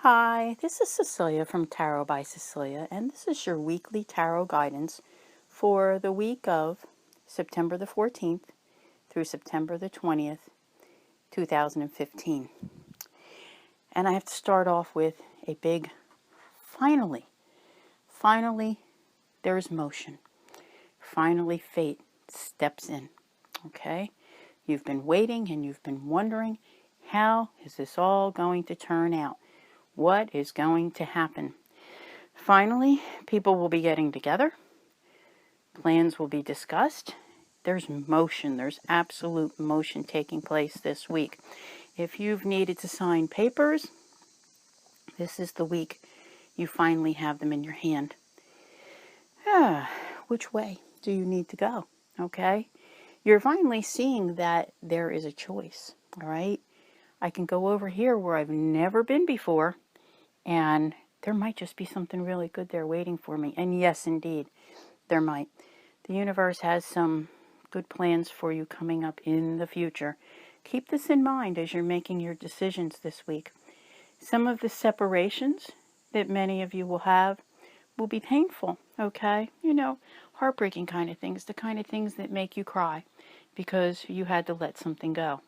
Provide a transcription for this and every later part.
Hi, this is Cecilia from Tarot by Cecilia, and this is your weekly tarot guidance for the week of September the 14th through September the 20th, 2015. And I have to start off with a big finally. Finally, there's motion. Finally, fate steps in. Okay? You've been waiting and you've been wondering, how is this all going to turn out? What is going to happen? Finally, people will be getting together. Plans will be discussed. There's motion. There's absolute motion taking place this week. If you've needed to sign papers, this is the week you finally have them in your hand. Which way do you need to go? Okay? You're finally seeing that there is a choice. All right? I can go over here where I've never been before, and there might just be something really good there waiting for me. And yes, indeed, there might. The universe has some good plans for you coming up in the future. Keep this in mind as you're making your decisions this week. Some of the separations that many of you will have will be painful, okay? You know, heartbreaking kind of things, the kind of things that make you cry because you had to let something go.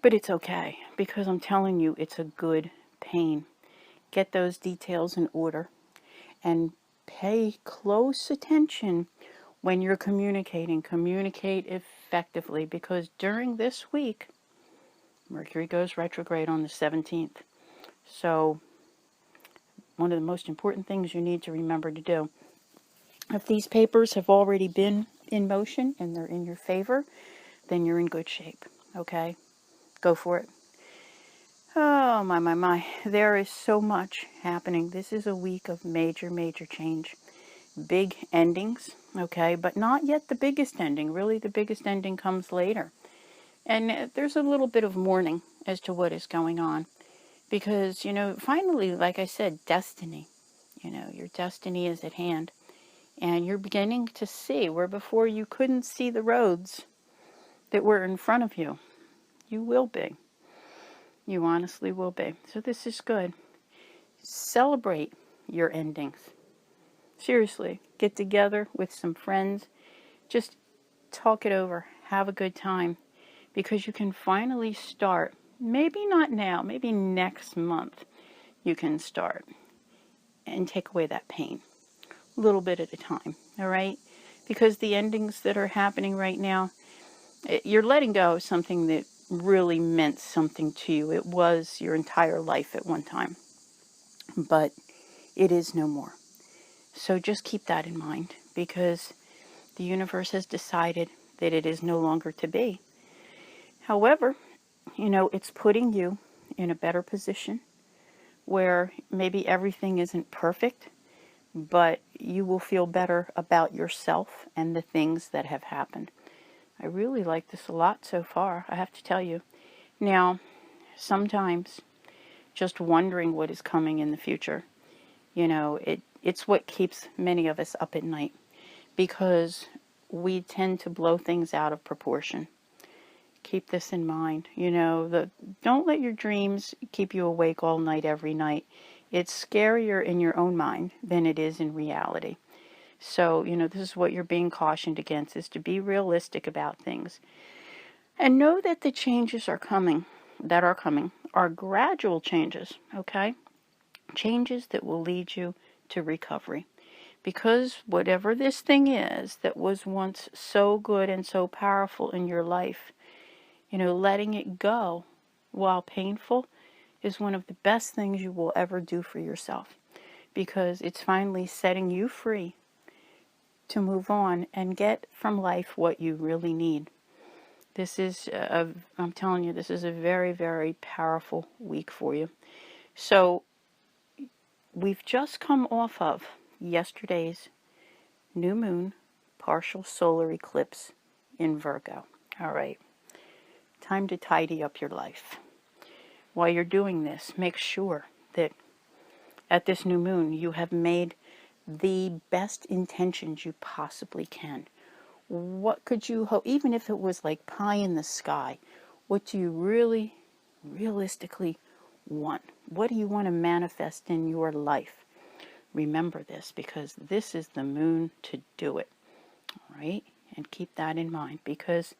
But it's okay, because I'm telling you, it's a good pain. Get those details in order and pay close attention when you're communicating. Communicate effectively, because during this week, Mercury goes retrograde on the 17th. So one of the most important things you need to remember to do, if these papers have already been in motion and they're in your favor, then you're in good shape, okay? Go for it. Oh, my. There is so much happening. This is a week of major, major change. Big endings, okay? But not yet the biggest ending. Really, the biggest ending comes later. And there's a little bit of mourning as to what is going on. Because, you know, finally, like I said, destiny. You know, your destiny is at hand. And you're beginning to see where before you couldn't see the roads that were in front of you. You will be. You honestly will be. So this is good. Celebrate your endings. Seriously, get together with some friends. Just talk it over. Have a good time. Because you can finally start. Maybe not now. Maybe next month you can start. And take away that pain. A little bit at a time. All right? Because the endings that are happening right now, you're letting go of something that really meant something to you. It was your entire life at one time. But it is no more. So just keep that in mind, because the universe has decided that it is no longer to be. However, you know, it's putting you in a better position where maybe everything isn't perfect, but you will feel better about yourself and the things that have happened. I really like this a lot so far, I have to tell you. Now, sometimes just wondering what is coming in the future, you know, it's what keeps many of us up at night, because we tend to blow things out of proportion. Keep this in mind. You know, don't let your dreams keep you awake all night every night. It's scarier in your own mind than it is in reality. So, you know, this is what you're being cautioned against, is to be realistic about things. And know that the changes are coming, are gradual changes, okay? Changes that will lead you to recovery. Because whatever this thing is that was once so good and so powerful in your life, you know, letting it go, while painful, is one of the best things you will ever do for yourself. Because it's finally setting you free to move on and get from life what you really need. This is, I'm telling you, this is a very, very powerful week for you. So, we've just come off of yesterday's new moon partial solar eclipse in Virgo. All right. Time to tidy up your life. While you're doing this, make sure that at this new moon you have made the best intentions you possibly can. What could you hope, even if it was like pie in the sky, what do you really, realistically want? What do you want to manifest in your life? Remember this, because this is the moon to do it. All right? And keep that in mind, because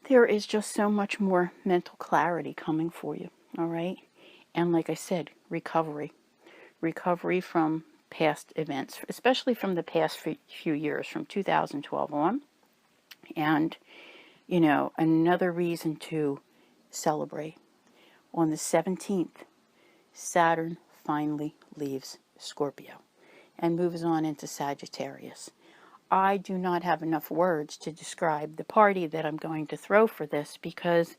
there is just so much more mental clarity coming for you. All right? And like I said, recovery. Recovery from past events, especially from the past few years, from 2012 on. And, you know, another reason to celebrate. On the 17th, Saturn finally leaves Scorpio and moves on into Sagittarius. I do not have enough words to describe the party that I'm going to throw for this, because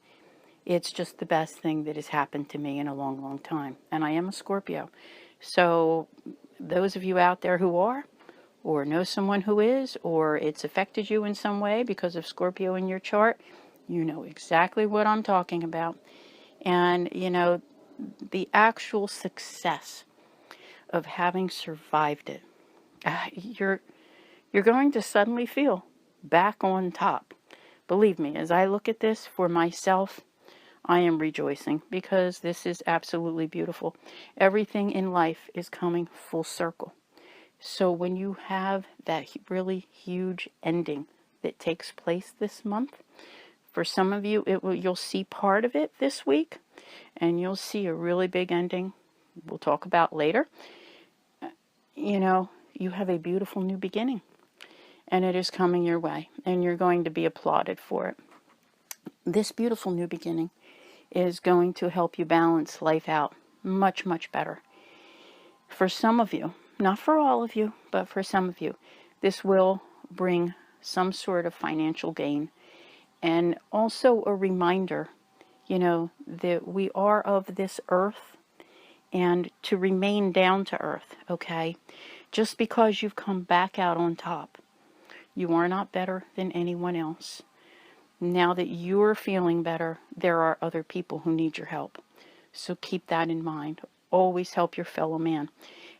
it's just the best thing that has happened to me in a long, long time. And I am a Scorpio. So those of you out there who are, or know someone who is, or it's affected you in some way because of Scorpio in your chart, you know exactly what I'm talking about. And, you know, the actual success of having survived it, you're going to suddenly feel back on top. Believe me, as I look at this for myself, I am rejoicing, because this is absolutely beautiful. Everything in life is coming full circle. So when you have that really huge ending that takes place this month, for some of you, you'll see part of it this week, and you'll see a really big ending we'll talk about later. You know, you have a beautiful new beginning, and it is coming your way, and you're going to be applauded for it. This beautiful new beginning is going to help you balance life out much, much better. For some of you, not for all of you, but for some of you, this will bring some sort of financial gain, and also a reminder, you know, that we are of this earth, and to remain down to earth, okay? Just because you've come back out on top, you are not better than anyone else. Now that you're feeling better, there are other people who need your help. So keep that in mind. Always help your fellow man.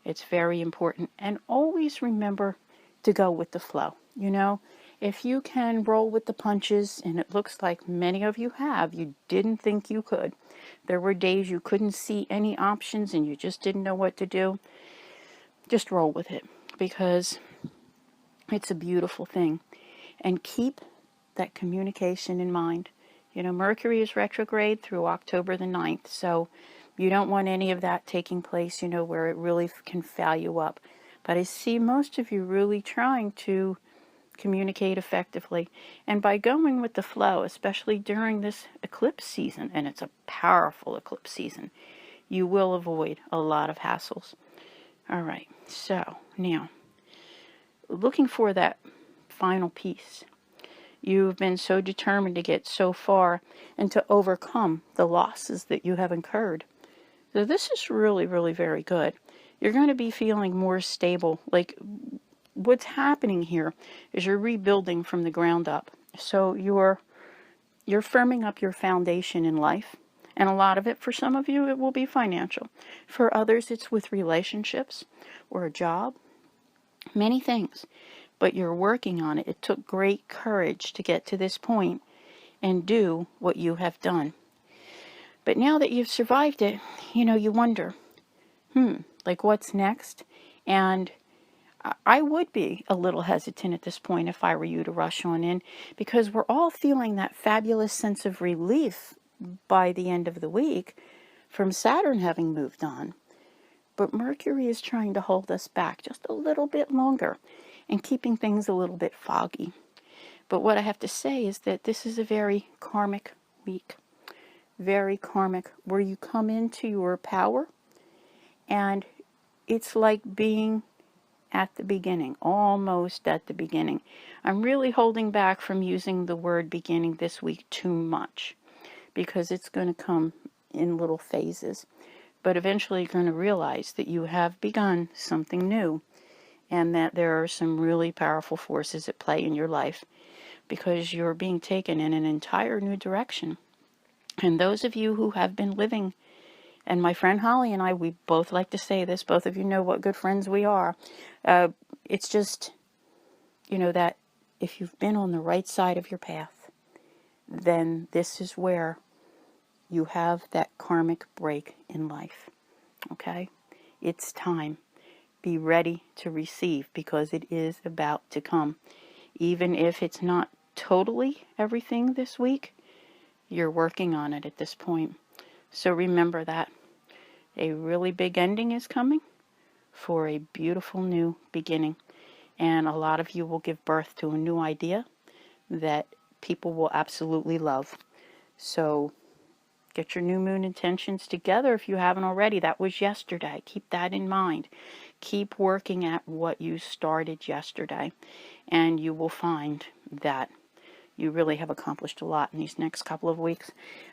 It's very important. And always remember to go with the flow. You know, if you can roll with the punches, and it looks like many of you have, you didn't think you could. There were days you couldn't see any options and you just didn't know what to do. Just roll with it, because it's a beautiful thing. And keep that communication in mind. You know, Mercury is retrograde through October the 9th, so you don't want any of that taking place, you know, where it really can foul you up. But I see most of you really trying to communicate effectively. And by going with the flow, especially during this eclipse season, and it's a powerful eclipse season, you will avoid a lot of hassles. All right, so now, looking for that final piece. You've been so determined to get so far and to overcome the losses that you have incurred. So this is really, really very good. You're going to be feeling more stable. Like, what's happening here is you're rebuilding from the ground up. So you're firming up your foundation in life. And a lot of it, for some of you, it will be financial. For others, it's with relationships or a job. Many things. But you're working on it. It took great courage to get to this point and do what you have done. But now that you've survived it, you know, you wonder, like, what's next? And I would be a little hesitant at this point if I were you to rush on in, because we're all feeling that fabulous sense of relief by the end of the week from Saturn having moved on. But Mercury is trying to hold us back just a little bit longer and keeping things a little bit foggy. But what I have to say is that this is a very karmic week. Very karmic, where you come into your power, and it's like being at the beginning, almost at the beginning. I'm really holding back from using the word beginning this week too much, because it's going to come in little phases. But eventually you're going to realize that you have begun something new, and that there are some really powerful forces at play in your life, because you're being taken in an entire new direction. And those of you who have been living, and my friend Holly and I, we both like to say this, both of you know what good friends we are. It's just, you know, that if you've been on the right side of your path, then this is where you have that karmic break in life. Okay? It's time. Be ready to receive because it is about to come. Even if it's not totally everything this week, you're working on it at this point. So remember that a really big ending is coming for a beautiful new beginning. And a lot of you will give birth to a new idea that people will absolutely love. So get your new moon intentions together if you haven't already. That was yesterday. Keep that in mind. Keep working at what you started yesterday, and you will find that you really have accomplished a lot in these next couple of weeks.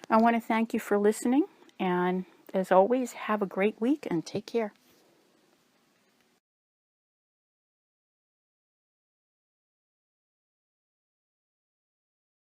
I want to thank you for listening, and as always, have a great week and take care.